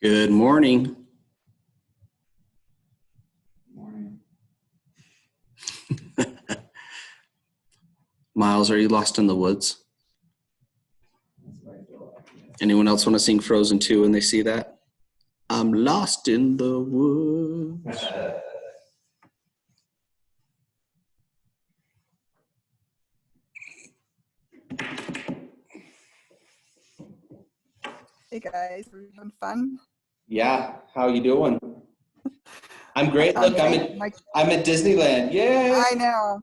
Good morning. Morning. Miles, are you lost in the woods? That's what I feel like. Yeah. Anyone else want to sing Frozen 2 when they see that? I'm lost in the woods. Hey guys, are you having fun? Yeah, how you doing? I'm great. Look, I'm at Disneyland. Yay! I know.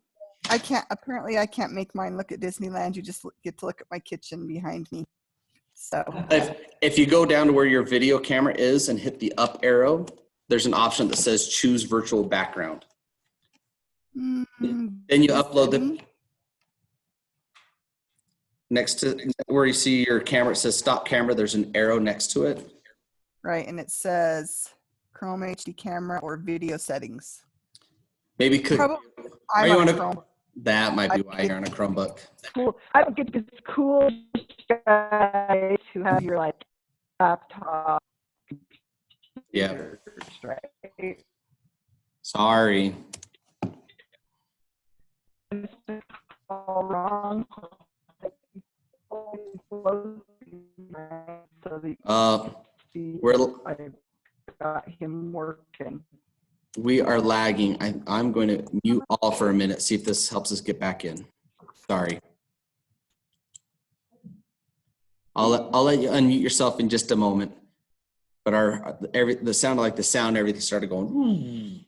Apparently I can't make mine look at Disneyland. You just get to look at my kitchen behind me. So If you go down to where your video camera is and hit the up arrow, there's an option that says choose virtual background. Then you upload the next to where you see your camera, it says stop camera, there's an arrow next to it. Right, and it says Chrome HD camera or video settings. Maybe could Probably, are you on a Chrome? That might be why you're on a Chromebook. Cool. I don't get this cool guys who have your like laptop. Yeah. Right. Sorry. All wrong. I got him working. We are lagging. I'm going to mute all for a minute, see if this helps us get back in. Sorry. I'll let you unmute yourself in just a moment. But the sound everything started going.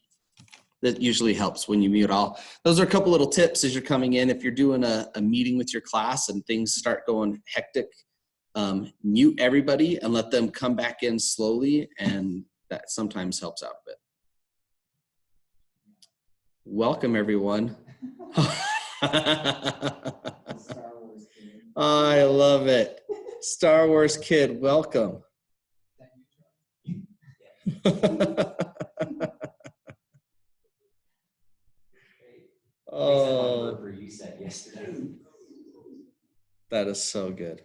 That usually helps when you mute all. Those are a couple little tips as you're coming in. If you're doing a meeting with your class and things start going hectic, mute everybody and let them come back in slowly, and that sometimes helps out a bit. Welcome, everyone. I love it. Star Wars kid, welcome. Oh, You said yesterday. that is so good.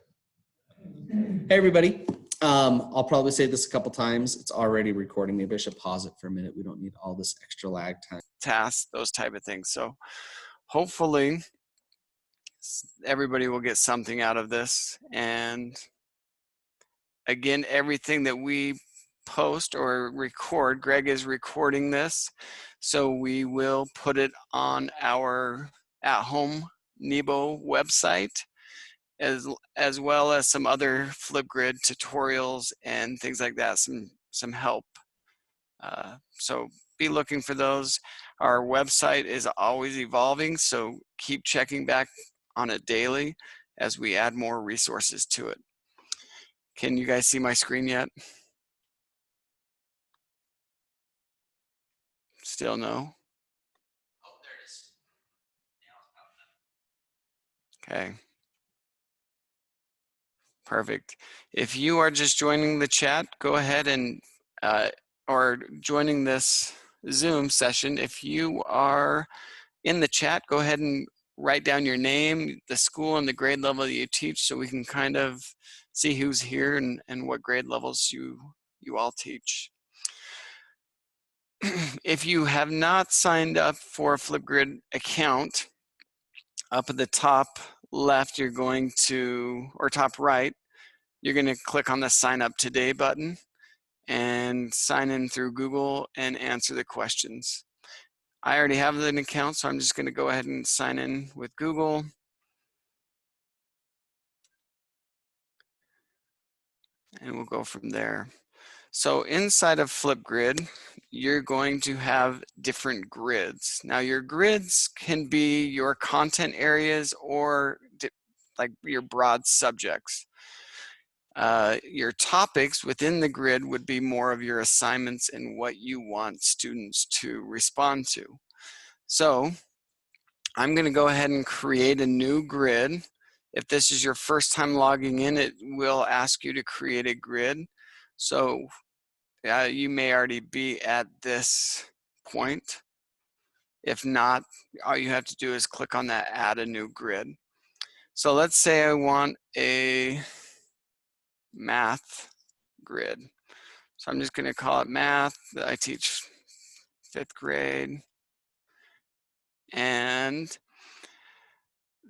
Hey, everybody. I'll probably say this a couple times. It's already recording. Maybe I should pause it for a minute. We don't need all this extra lag time. Tasks, those type of things. So hopefully everybody will get something out of this. And again, everything that we post or record, Greg is recording this, so we will put it on our at-home Nebo website, as well as some other Flipgrid tutorials and things like that, some help. So be looking for those. Our website is always evolving, so keep checking back on it daily as we add more resources to it. Can you guys see my screen yet? Still no? Oh, there it is. Okay. Perfect. If you are just joining the chat, go ahead and, or joining this Zoom session, if you are in the chat, go ahead and write down your name, the school, and the grade level that you teach, so we can kind of see who's here and what grade levels you all teach. If you have not signed up for a Flipgrid account, up at the top left, you're going to, or top right, you're going to click on the sign up today button and sign in through Google and answer the questions. I already have an account, so I'm just going to go ahead and sign in with Google. And we'll go from there. So inside of Flipgrid, you're going to have different grids. Now your grids can be your content areas or like your broad subjects. Your topics within the grid would be more of your assignments and what you want students to respond to. So I'm going to go ahead and create a new grid. If this is your first time logging in, it will ask you to create a grid. So you may already be at this point. If not, all you have to do is click on that add a new grid. So let's say I want a math grid. So I'm just going to call it math. I teach 5th grade. And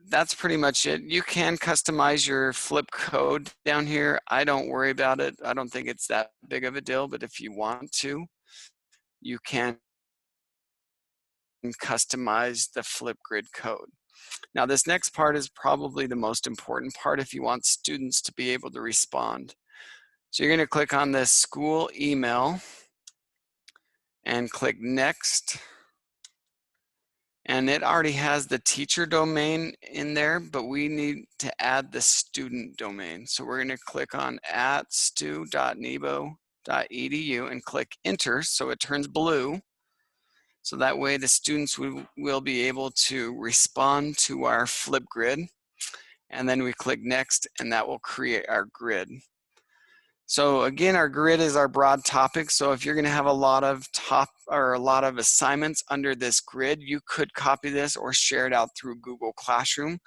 that's pretty much it. You can customize your flip code down here. I don't worry about it. I don't think it's that big of a deal, but if you want to, you can customize the Flipgrid code. Now this next part is probably the most important part if you want students to be able to respond. So you're going to click on this school email and click next. And it already has the teacher domain in there, but we need to add the student domain. So we're going to click on @stu.nebo.edu and click enter so it turns blue. So that way the students will be able to respond to our Flipgrid. And then we click next and that will create our grid. So again, our grid is our broad topic. So if you're going to have a lot of assignments under this grid, you could copy this or share it out through Google Classroom.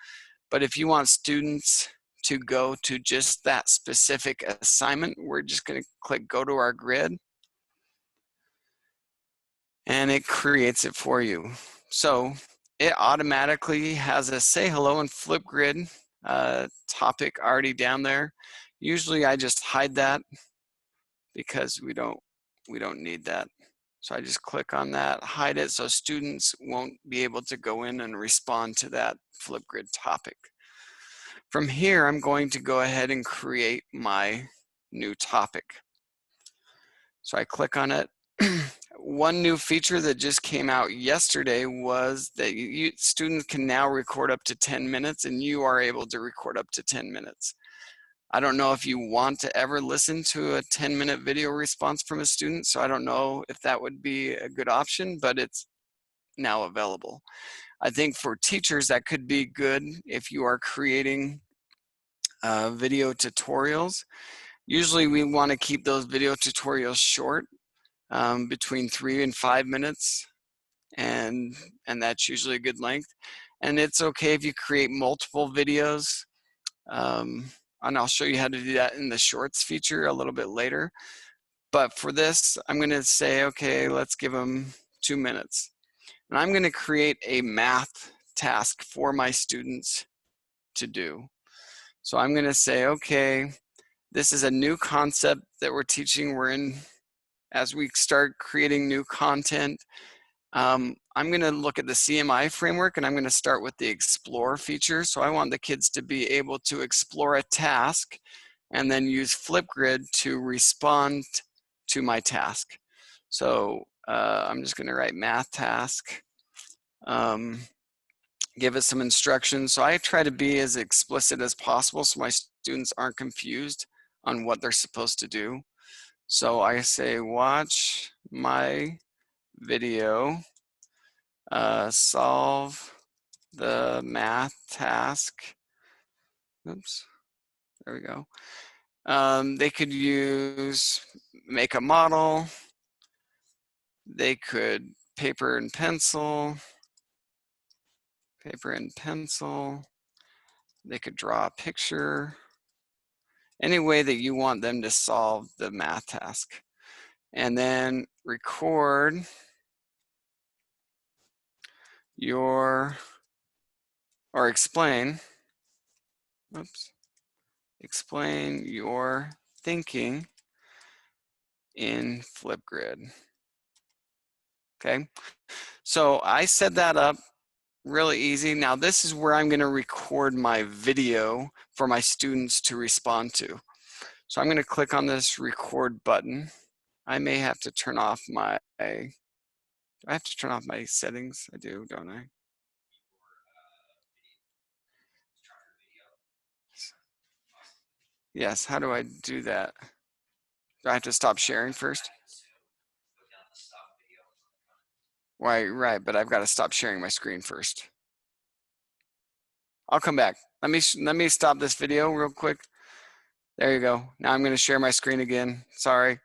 But if you want students to go to just that specific assignment, we're just going to click go to our grid. And it creates it for you. So it automatically has a say hello and Flipgrid topic already down there. Usually I just hide that because we don't need that. So I just click on that, hide it so students won't be able to go in and respond to that Flipgrid topic. From here, I'm going to go ahead and create my new topic. So I click on it. One new feature that just came out yesterday was that students can now record up to 10 minutes and you are able to record up to 10 minutes. I don't know if you want to ever listen to a 10-minute video response from a student, so I don't know if that would be a good option, but it's now available. I think for teachers that could be good if you are creating video tutorials. Usually we want to keep those video tutorials short, between 3 and 5 minutes, and that's usually a good length. And it's okay if you create multiple videos. And I'll show you how to do that in the shorts feature a little bit later. But for this, I'm going to say, okay, let's give them 2 minutes. And I'm going to create a math task for my students to do. So I'm going to say, okay, this is a new concept that we're teaching. We're in, as we start creating new content, I'm going to look at the CMI framework and I'm going to start with the explore feature. So I want the kids to be able to explore a task and then use Flipgrid to respond to my task. So I'm just going to write math task, give it some instructions. So I try to be as explicit as possible so my students aren't confused on what they're supposed to do. So I say, watch my video, solve the math task. Oops, there we go. They could use make a model. They could paper and pencil. They could draw a picture. Any way that you want them to solve the math task. And then record your, or explain, explain your thinking in Flipgrid. Okay, so I set that up really easy. Now this is where I'm going to record my video for my students to respond to. So I'm going to click on this record button. I may have to turn off my, do I have to turn off my settings? I do, don't I? Yes, how do I do that? Do I have to stop sharing first? Right, but I've got to stop sharing my screen first. I'll come back. Let me stop this video real quick. There you go. Now I'm going to share my screen again. Sorry.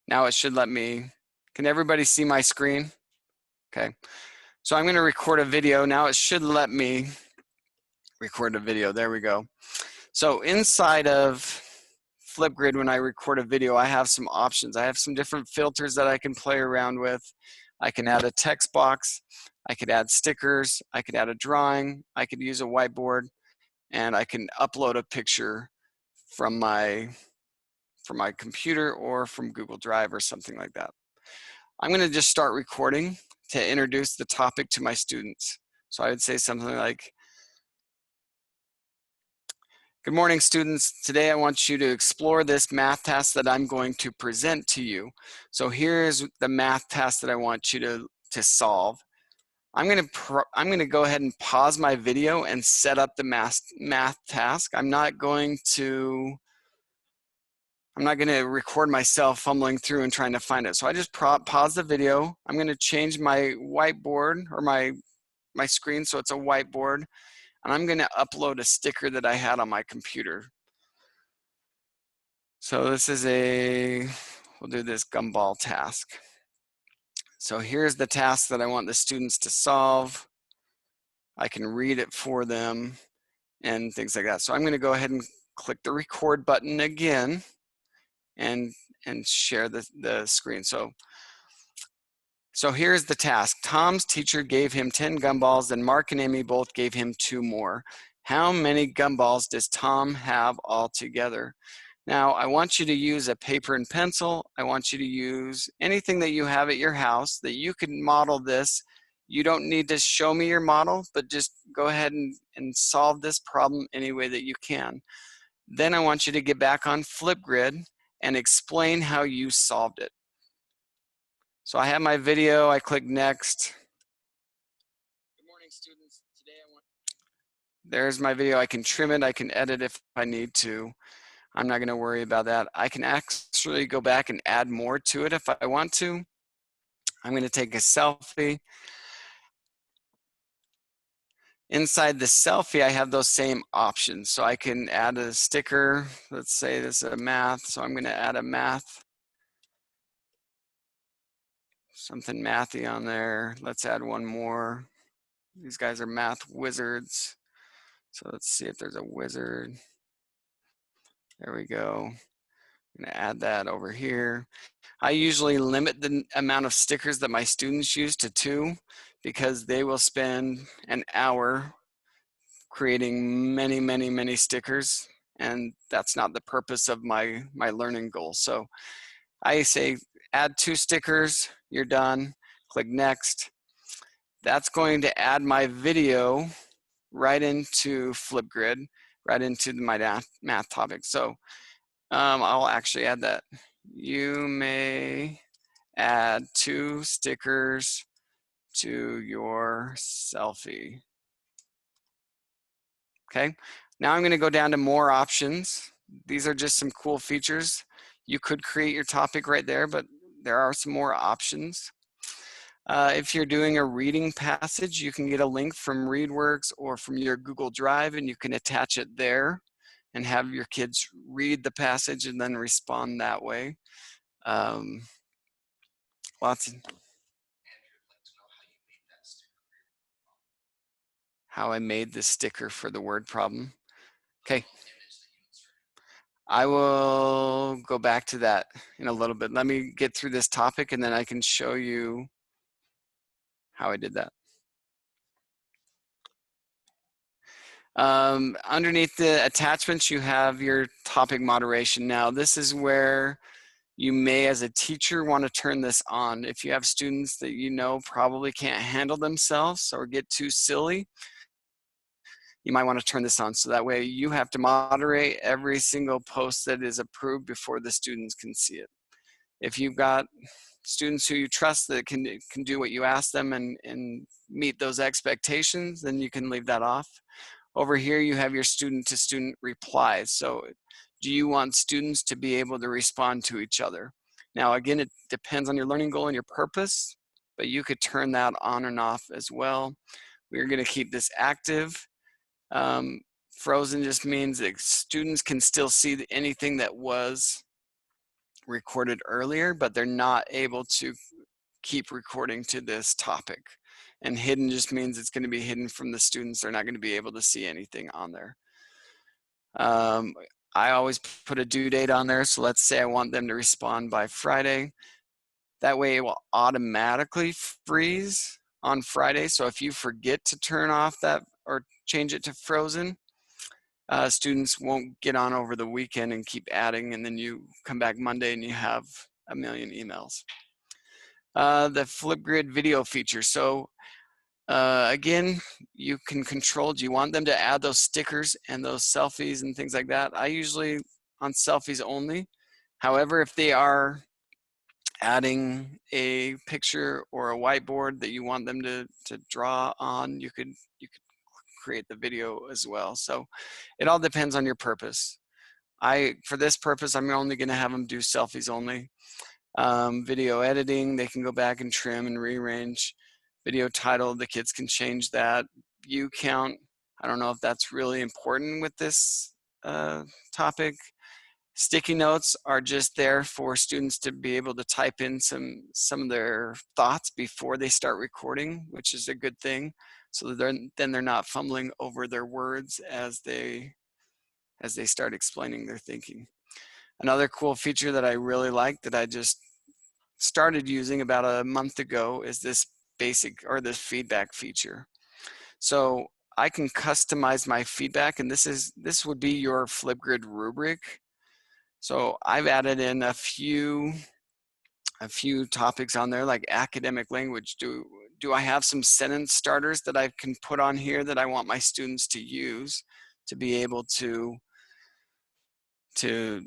Now it should let me. Can everybody see my screen? Okay. So I'm going to record a video. Now it should let me record a video. There we go. So inside of Flipgrid, when I record a video, I have some options. I have some different filters that I can play around with. I can add a text box. I could add stickers. I could add a drawing. I could use a whiteboard, and I can upload a picture from my computer or from Google Drive or something like that. I'm going to just start recording to introduce the topic to my students. So I would say something like, good morning, students. Today I want you to explore this math task that I'm going to present to you. So here's the math task that I want you to solve. I'm going to go ahead and pause my video and set up the math task. I'm not going to record myself fumbling through and trying to find it. So I just pause the video. I'm going to change my whiteboard or my screen so it's a whiteboard. And I'm going to upload a sticker that I had on my computer. So this is we'll do this gumball task. So here's the task that I want the students to solve. I can read it for them and things like that. So I'm going to go ahead and click the record button again and share the screen. So here's the task. Tom's teacher gave him 10 gumballs, and Mark and Amy both gave him 2 more. How many gumballs does Tom have altogether? Now, I want you to use a paper and pencil. I want you to use anything that you have at your house that you can model this. You don't need to show me your model, but just go ahead and solve this problem any way that you can. Then I want you to get back on Flipgrid and explain how you solved it. So I have my video, I click next. Good morning, students. Today there's my video. I can trim it, I can edit if I need to. I'm not gonna worry about that. I can actually go back and add more to it if I want to. I'm gonna take a selfie. Inside the selfie, I have those same options. So I can add a sticker. Let's say this is a math, so I'm gonna add a math. Something mathy on there. Let's add one more. These guys are math wizards. So let's see if there's a wizard. There we go. I'm gonna add that over here. I usually limit the amount of stickers that my students use to 2 because they will spend an hour creating many, many, many stickers, and that's not the purpose of my learning goal. So I say add 2 stickers, you're done, click next. That's going to add my video right into Flipgrid, right into my math topic. So I'll actually add that. You may add 2 stickers to your selfie. Okay, now I'm going to go down to more options. These are just some cool features. You could create your topic right there, but there are some more options. If you're doing a reading passage, you can get a link from ReadWorks or from your Google Drive, and you can attach it there and have your kids read the passage and then respond that way. How I made this sticker for the word problem. Okay. I will go back to that in a little bit. Let me get through this topic and then I can show you how I did that. Underneath the attachments, you have your topic moderation. Now, this is where you may, as a teacher, want to turn this on. If you have students that you know probably can't handle themselves or get too silly, you might want to turn this on. So that way you have to moderate every single post that is approved before the students can see it. If you've got students who you trust that can do what you ask them and meet those expectations, then you can leave that off. Over here, you have your student-to-student replies. So do you want students to be able to respond to each other? Now, again, it depends on your learning goal and your purpose, but you could turn that on and off as well. We're going to keep this active. Frozen just means that students can still see anything that was recorded earlier, but they're not able to keep recording to this topic. And hidden just means it's going to be hidden from the students. They're not going to be able to see anything on there. I always put a due date on there. So let's say I want them to respond by Friday. That way it will automatically freeze on Friday. So if you forget to turn off that or change it to frozen, students won't get on over the weekend and keep adding, and then you come back Monday and you have a million emails. The Flipgrid video feature. So again, you can control, do you want them to add those stickers and those selfies and things like that? I usually on selfies only. However, if they are adding a picture or a whiteboard that you want them to draw on, you could create the video as well. So it all depends on your purpose. For this purpose, I'm only going to have them do selfies only. Video editing, they can go back and trim and rearrange. Video title, the kids can change that. View count, I don't know if that's really important with this topic. Sticky notes are just there for students to be able to type in some of their thoughts before they start recording, which is a good thing. So then they're not fumbling over their words as they start explaining their thinking. Another cool feature that I really like that I just started using about a month ago is this this feedback feature. So I can customize my feedback, and this would be your Flipgrid rubric. So I've added in a few topics on there, like academic language. Do I have some sentence starters that I can put on here that I want my students to use to be able to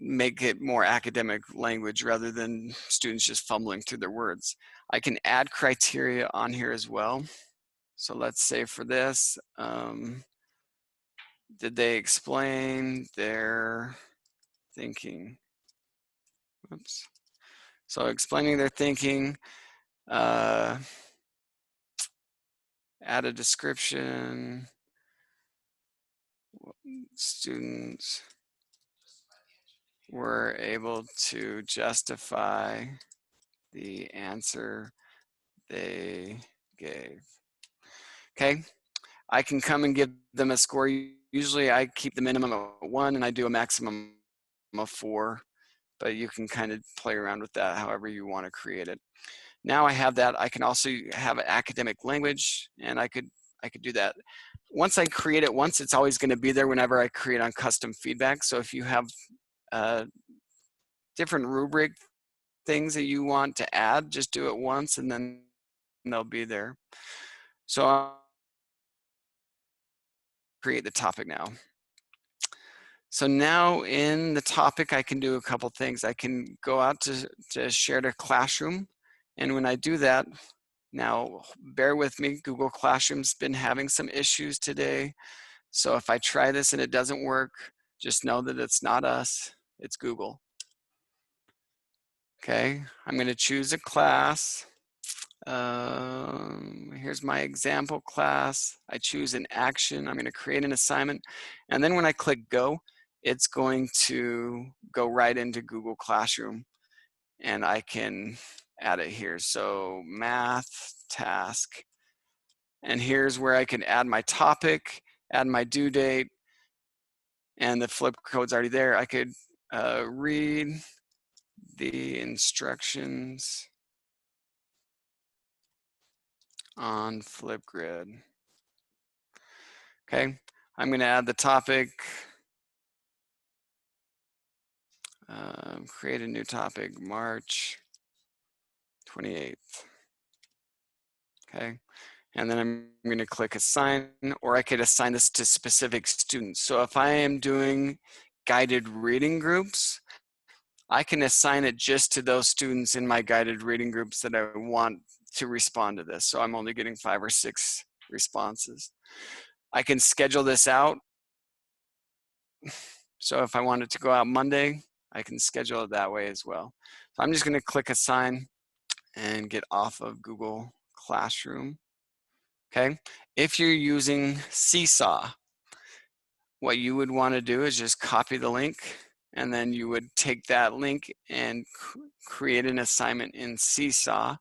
make it more academic language rather than students just fumbling through their words? I can add criteria on here as well. So let's say for this, did they explain their thinking? Oops. So explaining their thinking, add a description, students were able to justify the answer they gave. Okay, I can come and give them a score. Usually I keep the minimum at 1 and I do a maximum of 4, but you can kind of play around with that however you want to create it. Now I have that. I can also have academic language, and I could do that. Once I create it once, it's always going to be there whenever I create on custom feedback. So if you have different rubric things that you want to add, just do it once and then they'll be there. So I'll create the topic now. So now in the topic, I can do a couple things. I can go out to share to classroom. And when I do that, now bear with me, Google Classroom's been having some issues today. So if I try this and it doesn't work, just know that it's not us, it's Google. Okay, I'm gonna choose a class. Here's my example class. I choose an action. I'm going to create an assignment. And then when I click go, it's going to go right into Google Classroom. And I can add it here. So math task. And here's where I can add my topic, add my due date, and the flip code's already there. I could read the instructions on Flipgrid. Okay, I'm going to add the topic, create a new topic, March 28th. Okay, and then I'm going to click assign, or I could assign this to specific students. So if I am doing guided reading groups, I can assign it just to those students in my guided reading groups that I want to respond to this. So I'm only getting 5 or 6 responses. I can schedule this out. So if I want it to go out Monday, I can schedule it that way as well. So I'm just going to click assign and get off of Google Classroom. Okay. If you're using Seesaw, what you would want to do is just copy the link, and then you would take that link and create an assignment in Seesaw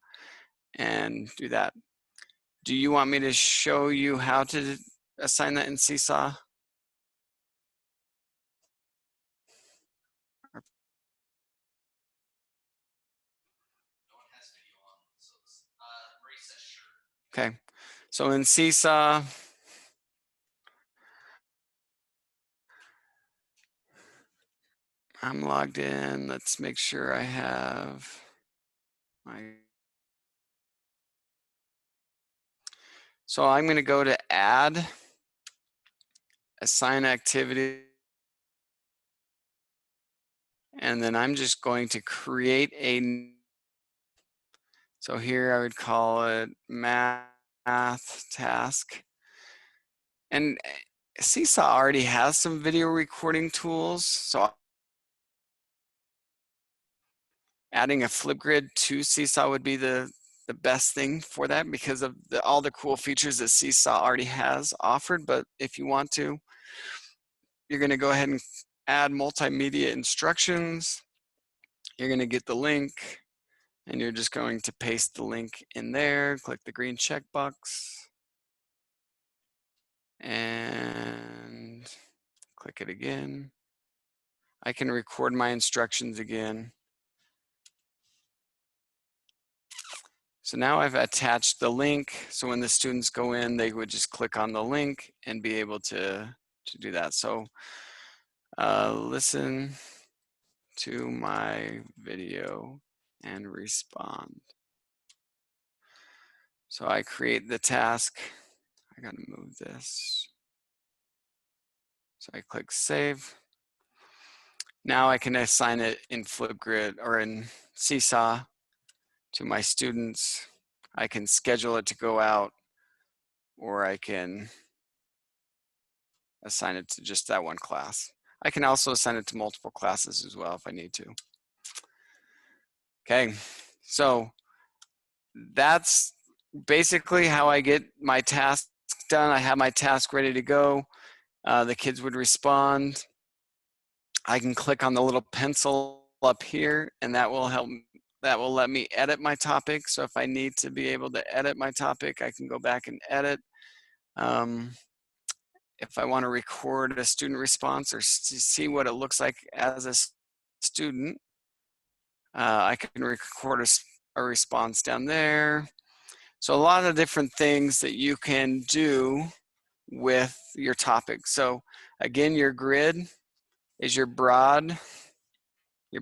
and do that. Do you want me to show you how to assign that in Seesaw? Okay, so in Seesaw, I'm logged in. Let's make sure I have my. So I'm going to go to add, assign activity, and then I'm just going to create a. So here I would call it math task. And Seesaw already has some video recording tools. So adding a Flipgrid to Seesaw would be the best thing for that because of all the cool features that Seesaw already has offered. But if you want to, you're going to go ahead and add multimedia instructions. You're going to get the link and you're just going to paste the link in there, click the green checkbox and click it again. I can record my instructions again. So now I've attached the link. So when the students go in, they would just click on the link and be able to do that. So listen to my video and respond. So I create the task. I gotta move this. So I click save. Now I can assign it in Flipgrid or in Seesaw to my students. I can schedule it to go out, or I can assign it to just that one class. I can also assign it to multiple classes as well if I need to. Okay, so that's basically how I get my task done. I have my task ready to go. The kids would respond. I can click on the little pencil up here and that will help. That will let me edit my topic. So if I need to be able to edit my topic, I can go back and edit. If I want to record a student response or see what it looks like as a student, I can record a response down there. So a lot of different things that you can do with your topic. So again, your grid is your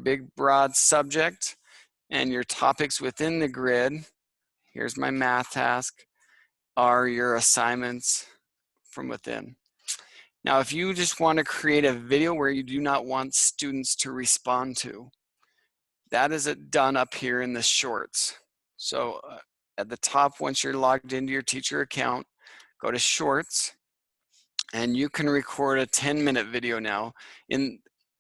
big broad subject, and your topics within the grid, here's my math task, are your assignments from within. Now, if you just want to create a video where you do not want students to respond to, that is done up here in the shorts. So at the top, once you're logged into your teacher account, go to shorts, and you can record a 10-minute video now.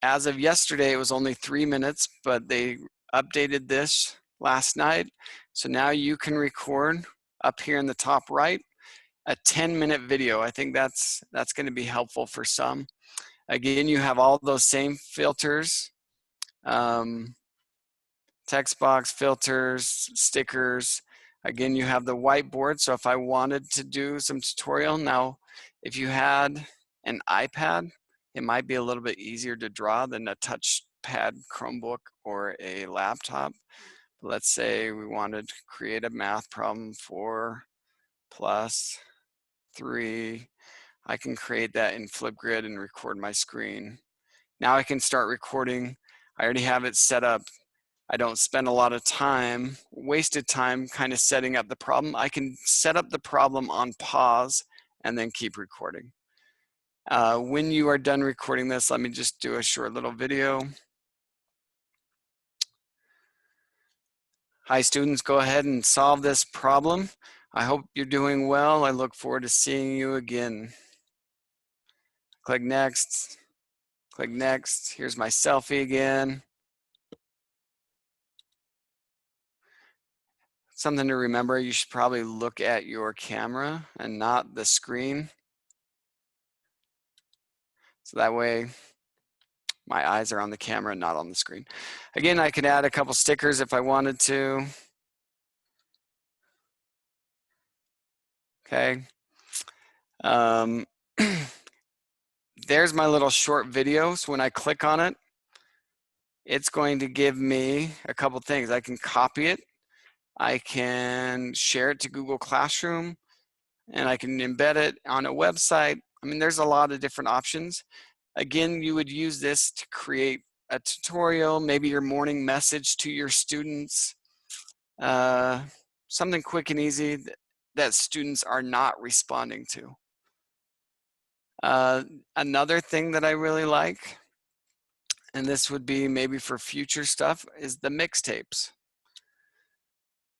As of yesterday, it was only 3 minutes, but they updated this last night. So now you can record up here in the top right a 10-minute video. I think that's going to be helpful for some. Again, you have all those same filters, text box filters, stickers. Again, you have the whiteboard. So if I wanted to do some tutorial now, if you had an iPad, it might be a little bit easier to draw than a touchpad Chromebook or a laptop. Let's say we wanted to create a math problem for +3. I can create that in Flipgrid and record my screen. Now I can start recording. I already have it set up. I don't spend a lot of time, wasted time kind of setting up the problem. I can set up the problem on pause and then keep recording. When you are done recording this, let me just do a short little video. Hi students, go ahead and solve this problem. I hope you're doing well. I look forward to seeing you again. Click next, click next. Here's my selfie again. Something to remember, you should probably look at your camera and not the screen. So that way my eyes are on the camera and not on the screen. Again, I could add a couple stickers if I wanted to. Okay. There's my little short video. So when I click on it, it's going to give me a couple things. I can copy it I can share it to Google Classroom, and I can embed it on a website. I mean, there's a lot of different options. Again, you would use this to create a tutorial, maybe your morning message to your students, something quick and easy that students are not responding to. Another thing that I really like, and this would be maybe for future stuff, is the mixtapes.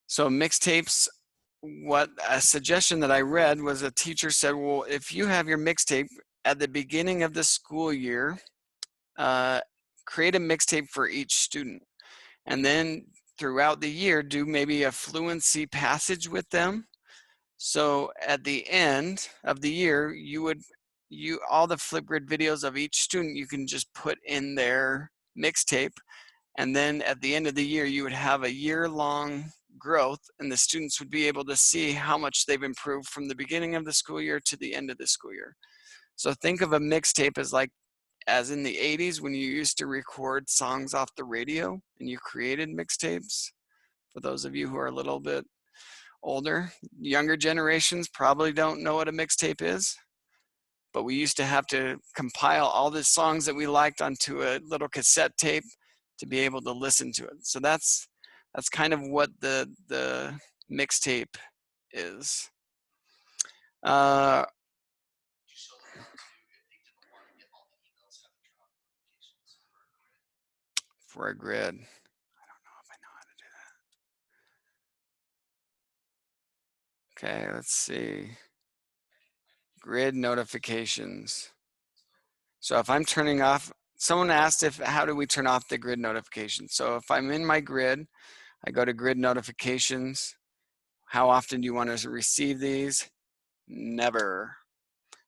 So mixtapes, what a suggestion that I read was a teacher said, well, if you have your mixtape at the beginning of the school year, create a mixtape for each student. And then throughout the year, do maybe a fluency passage with them. So at the end of the year, all the Flipgrid videos of each student, you can just put in their mixtape. And then at the end of the year, you would have a year-long growth, and the students would be able to see how much they've improved from the beginning of the school year to the end of the school year. So think of a mixtape as in the 80s when you used to record songs off the radio and you created mixtapes. For those of you who are a little bit older, younger generations probably don't know what a mixtape is, but we used to have to compile all the songs that we liked onto a little cassette tape to be able to listen to it. So that's kind of what the mixtape is. For a grid. I don't know if I know how to do that. Okay, let's see. Grid notifications. So if I'm turning off, someone asked how do we turn off the grid notifications? So if I'm in my grid, I go to grid notifications. How often do you want to receive these? Never.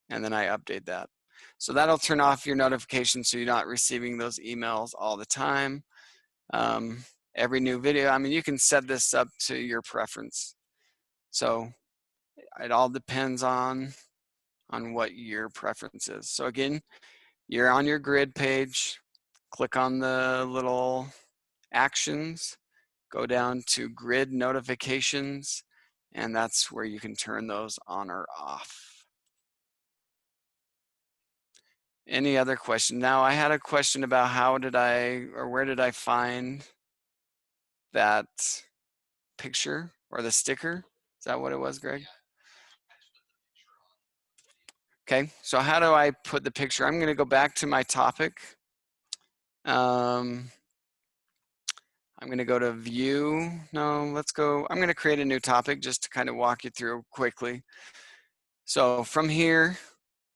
And then I update that. So that'll turn off your notifications so you're not receiving those emails all the time. Every new video, I mean, you can set this up to your preference. So it all depends on what your preference is. So again, you're on your grid page, click on the little actions, go down to grid notifications, and that's where you can turn those on or off. Any other question? Now I had a question about where did I find that picture or the sticker? Is that what it was, Greg? Okay, so how do I put the picture? I'm gonna go back to my topic. I'm gonna go to view. No, I'm gonna create a new topic just to kind of walk you through quickly. So from here,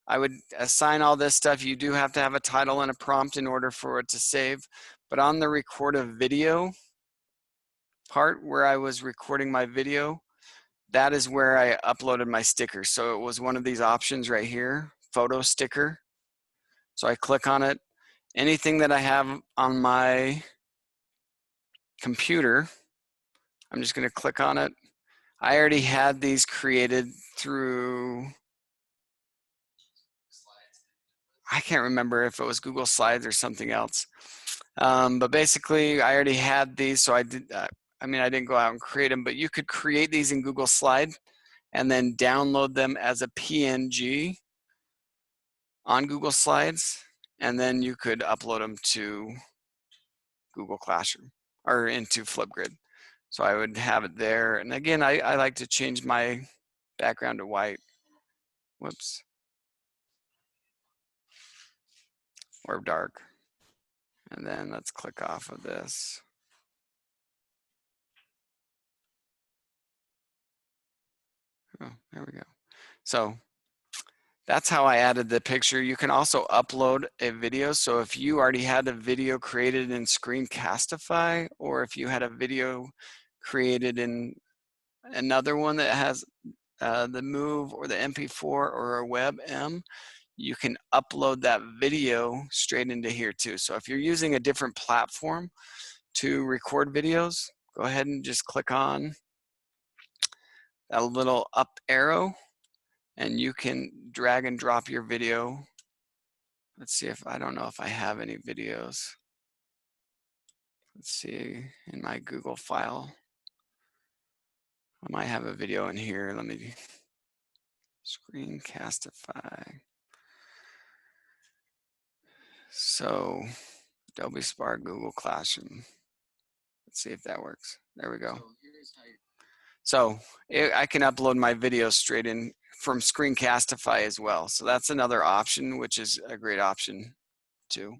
I would assign all this stuff. You do have to have a title and a prompt in order for it to save. But on the record a video part where I was recording my video, that is where I uploaded my sticker. So it was one of these options right here, photo sticker. So I click on it. Anything that I have on my computer, I'm just gonna click on it. I already had these created through, I can't remember if it was Google Slides or something else. But basically I already had these, so I didn't go out and create them, but you could create these in Google Slide and then download them as a PNG on Google Slides, and then you could upload them to Google Classroom or into Flipgrid. So I would have it there. And again, I like to change my background to white. Whoops. Or dark. And then let's click off of this. Oh, there we go. So that's how I added the picture. You can also upload a video. So if you already had a video created in Screencastify, or if you had a video created in another one that has the Move or the MP4 or a WebM, you can upload that video straight into here too. So if you're using a different platform to record videos, go ahead and just click on that little up arrow and you can drag and drop your video. Let's see I don't know if I have any videos. Let's see in my Google file. I might have a video in here. Let me Screencastify. So Adobe Spark, Google Classroom. Let's see if that works. There we go. So I can upload my video straight in from Screencastify as well. So that's another option, which is a great option too.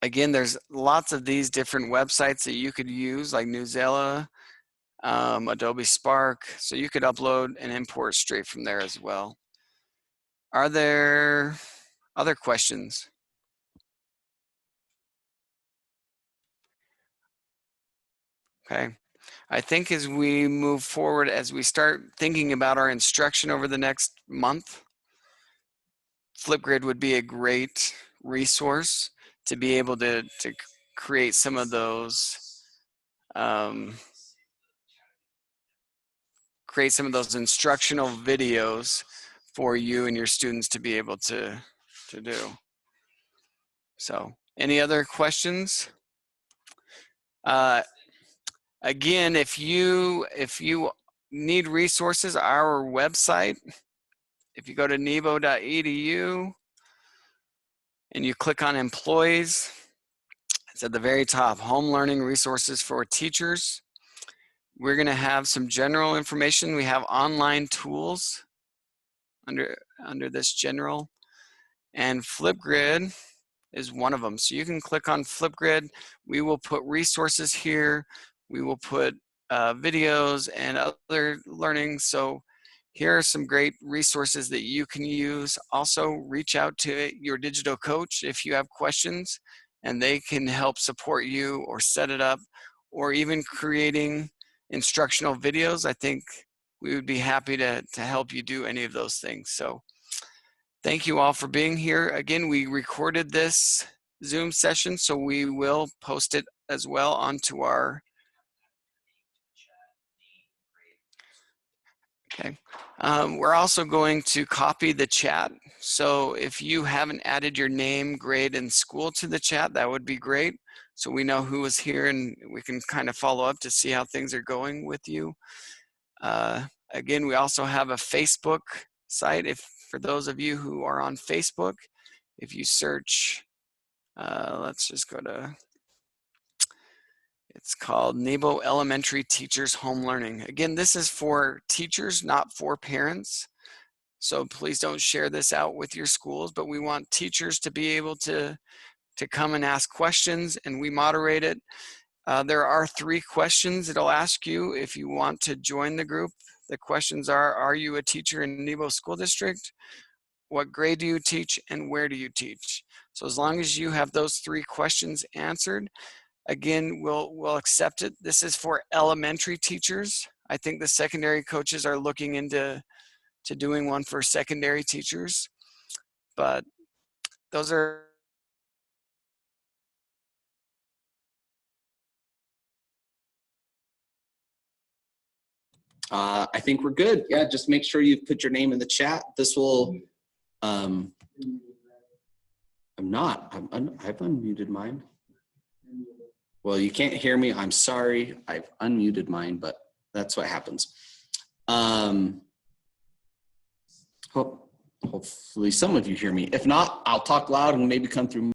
Again, there's lots of these different websites that you could use, like Newsela, Adobe Spark. So you could upload and import straight from there as well. Are there other questions? Okay. I think as we move forward, as we start thinking about our instruction over the next month, Flipgrid would be a great resource to be able to create some of those instructional videos for you and your students to be able to do. So any other questions? Again, if you need resources, our website, if you go to nebo.edu and you click on employees, it's at the very top, home learning resources for teachers. We're gonna have some general information. We have online tools under this general, and Flipgrid is one of them. So you can click on Flipgrid. We will put resources here. We will put videos and other learning. So here are some great resources that you can use. Also reach out to your digital coach if you have questions, and they can help support you or set it up, or even creating instructional videos. I think we would be happy to help you do any of those things. So thank you all for being here. Again, we recorded this Zoom session, so we will post it as well onto our, okay. We're also going to copy the chat. So if you haven't added your name, grade, and school to the chat, that would be great. So we know who was here and we can kind of follow up to see how things are going with you. Again, we also have a Facebook site. For those of you who are on Facebook, if you search, let's just go to, it's called Nebo Elementary Teachers Home Learning. Again, this is for teachers, not for parents. So please don't share this out with your schools, but we want teachers to be able to come and ask questions, and we moderate it. There are 3 questions it'll ask you if you want to join the group. The questions are you a teacher in Nebo School District? What grade do you teach, and where do you teach? So as long as you have those 3 questions answered, again, we'll accept it. This is for elementary teachers. I think the secondary coaches are looking into doing one for secondary teachers, but those are I think we're good. Yeah, just make sure you put your name in the chat. This will, I'm not, I've unmuted mine. Well, you can't hear me. I'm sorry. I've unmuted mine, but that's what happens. Hopefully some of you hear me. If not, I'll talk loud and maybe come through